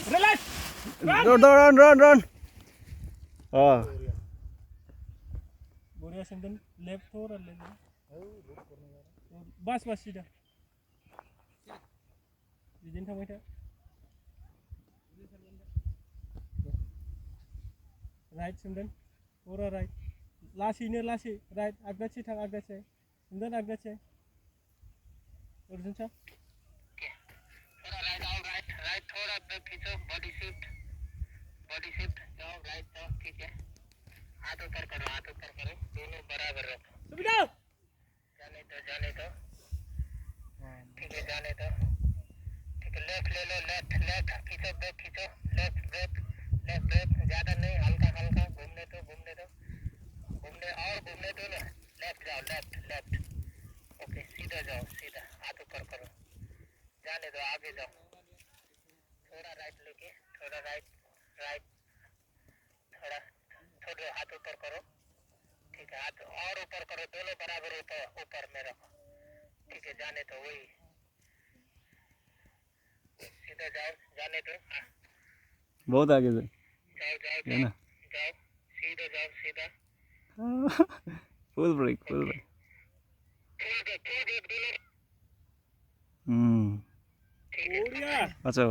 Relax. Run. Oh. बढ़िया सिंधन left थोड़ा ले ले बस सीधा रिजन था बैठा राइट सिंधन थोड़ा राइट लासी राइट आगदाचे थांग आगदाचे सिंधन आगदाचे अर्जुन सा थोड़ा राइट थोड़ा बैक खींचो बॉडी शिफ्ट जाओ राइट जाओ ठीक है हाथ ऊपर करो दोनों बराबर रखो सुविधा जाने दो ठीक है जाने दो ठीक है लेफ्ट ले लो लेफ्ट खींचो बैक खींचो लेफ्ट ब्रेक ज्यादा नहीं हल्का घूमने दो घूमने दो ना लेफ्ट जाओ लेफ्ट ओके सीधा जाओ सीधा हाथ ऊपर करो जाने दो आगे जाओ थोड़ा राइट लेके थोड़ा राइट थोड़ा हाथ ऊपर करो ठीक है हाथ और ऊपर करो दोनों बराबर ऊपर में रखो ठीक है जाने दो वही सीधा जाओ जाने दो बहुत आगे से जाओ सीधा फुल ब्रेक ठीक है दोनों हम्म बढ़िया अच्छा